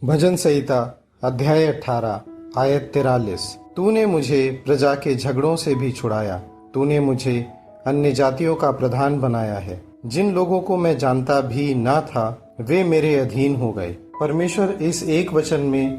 भजन संहिता अध्याय 18 आयत 43। तूने मुझे प्रजा के झगड़ों से भी छुड़ाया। तूने मुझे अन्य जातियों का प्रधान बनाया है। जिन लोगों को मैं जानता भी ना था वे मेरे अधीन हो गए। परमेश्वर इस एक वचन में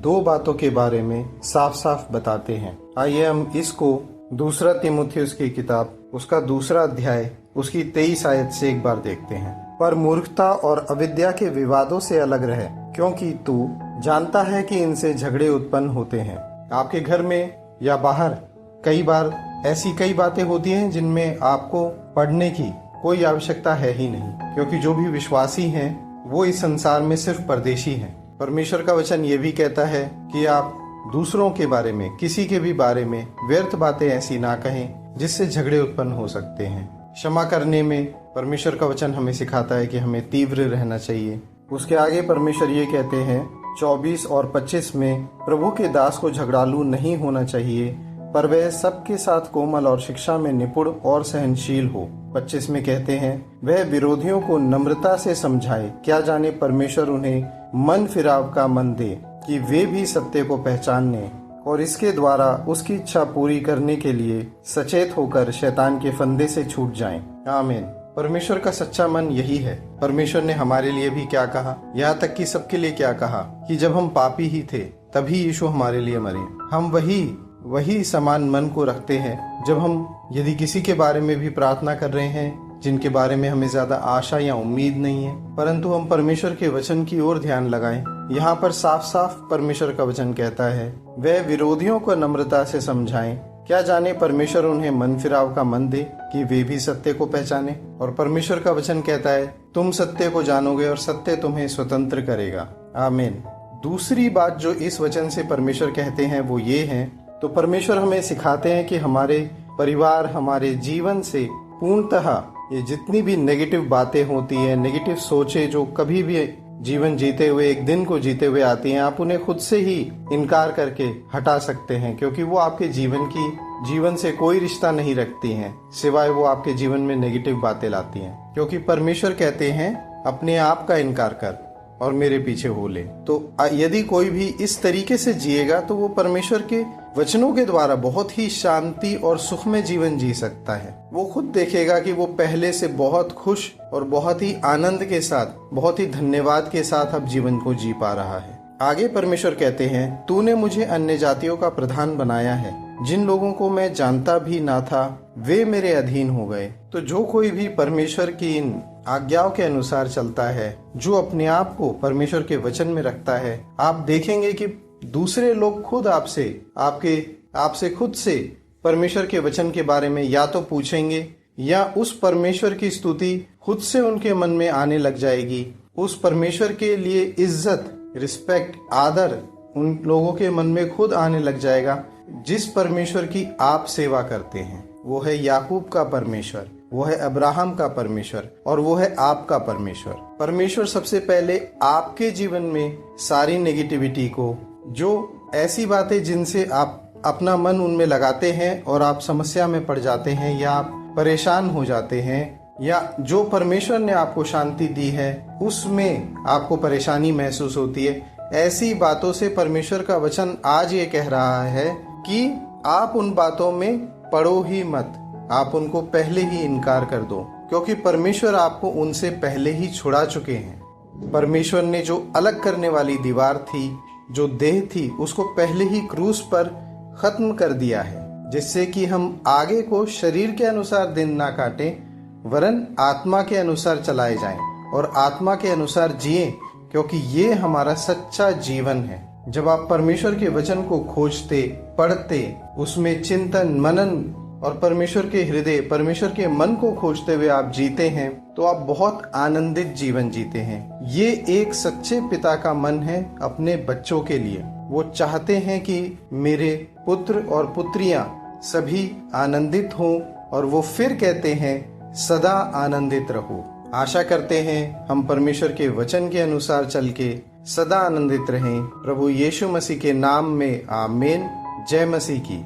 दो बातों के बारे में साफ साफ बताते हैं। आइए हम इसको दूसरा तीमुथियुस की किताब उसका दूसरा अध्याय उसकी 23 आयत से एक बार देखते हैं। पर मूर्खता और अविद्या के विवादों से अलग रहे, क्योंकि तू जानता है कि इनसे झगड़े उत्पन्न होते हैं। आपके घर में या बाहर कई बार ऐसी कई बातें होती हैं जिनमें आपको पढ़ने की कोई आवश्यकता है ही नहीं, क्योंकि जो भी विश्वासी हैं वो इस संसार में सिर्फ परदेशी हैं। परमेश्वर का वचन ये भी कहता है कि आप दूसरों के बारे में, किसी के भी बारे में व्यर्थ बातें ऐसी ना कहें जिससे झगड़े उत्पन्न हो सकते हैं। क्षमा करने में परमेश्वर का वचन हमें सिखाता है कि हमें तीव्र रहना चाहिए। उसके आगे परमेश्वर ये कहते हैं 24 और 25 में, प्रभु के दास को झगड़ालू नहीं होना चाहिए, पर वह सबके साथ कोमल और शिक्षा में निपुण और सहनशील हो। 25 में कहते हैं, वह विरोधियों को नम्रता से समझाए, क्या जाने परमेश्वर उन्हें मन फिराव का मन दे कि वे भी सत्य को पहचानने और इसके द्वारा उसकी इच्छा पूरी करने के लिए सचेत होकर शैतान के फंदे से छूट जाएं। आमीन। परमेश्वर का सच्चा मन यही है। परमेश्वर ने हमारे लिए भी क्या कहा, यहाँ तक कि सबके लिए क्या कहा, कि जब हम पापी ही थे तभी यीशु हमारे लिए मरे। हम वही समान मन को रखते हैं जब हम यदि किसी के बारे में भी प्रार्थना कर रहे हैं जिनके बारे में हमें ज्यादा आशा या उम्मीद नहीं है, परंतु हम परमेश्वर के वचन की ओर ध्यान लगाएं। यहाँ पर साफ साफ परमेश्वर का वचन कहता है, वह विरोधियों को नम्रता से समझाएं, क्या जाने परमेश्वर उन्हें मन फिराव का मन दे कि वे भी सत्य को पहचाने। और परमेश्वर का वचन कहता है, तुम सत्य को जानोगे और सत्य तुम्हें स्वतंत्र करेगा। आमीन। दूसरी बात जो इस वचन से परमेश्वर कहते हैं वो ये है, तो परमेश्वर हमें सिखाते हैं कि हमारे परिवार, हमारे जीवन से पूर्णतः ये जितनी भी नेगेटिव बातें होती है, नेगेटिव सोचे जो कभी भी जीवन जीते हुए, एक दिन को जीते हुए आती हैं, आप उन्हें खुद से ही इनकार करके हटा सकते हैं, क्योंकि वो आपके जीवन से कोई रिश्ता नहीं रखती हैं, सिवाय वो आपके जीवन में नेगेटिव बातें लाती हैं। क्योंकि परमेश्वर कहते हैं, अपने आप का इनकार कर और मेरे पीछे हो ले। तो यदि कोई भी इस तरीके से जिएगा तो वो परमेश्वर के वचनों के द्वारा बहुत ही शांति और सुख में जीवन जी सकता है। वो खुद देखेगा कि वो पहले से बहुत खुश और बहुत ही आनंद के साथ, बहुत ही धन्यवाद के साथ अब जीवन को जी पा रहा है। आगे परमेश्वर कहते हैं, तूने मुझे अन्य जातियों का प्रधान बनाया है। जिन लोगों को मैं जानता भी ना था वे मेरे अधीन हो गए। तो जो कोई भी परमेश्वर की इन आज्ञाओं के अनुसार चलता है, जो अपने आप को परमेश्वर के वचन में रखता है, आप देखेंगे कि दूसरे लोग खुद आपसे खुद से परमेश्वर के वचन के बारे में या तो पूछेंगे या उस परमेश्वर की स्तुति खुद से उनके मन में आने लग जाएगी। उस परमेश्वर के लिए इज्जत, रिस्पेक्ट, आदर उन लोगों के मन में खुद आने लग जाएगा जिस परमेश्वर की आप सेवा करते हैं। वो है याकूब का परमेश्वर, वो है अब्राहम का परमेश्वर और वो है आपका परमेश्वर। परमेश्वर सबसे पहले आपके जीवन में सारी नेगेटिविटी को, जो ऐसी बातें जिनसे आप अपना मन उनमें लगाते हैं और आप समस्या में पड़ जाते हैं या आप परेशान हो जाते हैं, या जो परमेश्वर ने आपको शांति दी है उसमें आपको परेशानी महसूस होती है, ऐसी बातों से परमेश्वर का वचन आज ये कह रहा है कि आप उन बातों में पड़ो ही मत, आप उनको पहले ही इनकार कर दो, क्योंकि परमेश्वर आपको उनसे पहले ही छुड़ा चुके हैं। परमेश्वर ने जो अलग करने वाली दीवार थी, जो देह थी, उसको पहले ही क्रूस पर खत्म कर दिया है, जिससे कि हम आगे को शरीर के अनुसार दिन ना काटें, वरन आत्मा के अनुसार चलाए जाएं और आत्मा के अनुसार जिएं, क्योंकि ये हमारा सच्चा जीवन है। जब आप परमेश्वर के वचन को खोजते, पढ़ते, उसमें चिंतन, मनन और परमेश्वर के हृदय, परमेश्वर के मन को खोजते हुए आप जीते हैं, तो आप बहुत आनंदित जीवन जीते हैं। ये एक सच्चे पिता का मन है अपने बच्चों के लिए। वो चाहते हैं कि मेरे पुत्र और पुत्रियां सभी आनंदित हों, और वो फिर कहते हैं, सदा आनंदित रहो। आशा करते हैं हम परमेश्वर के वचन के अनुसार चल के सदा आनंदित रहें। प्रभु यीशु मसीह के नाम में आमीन। जय मसीह की।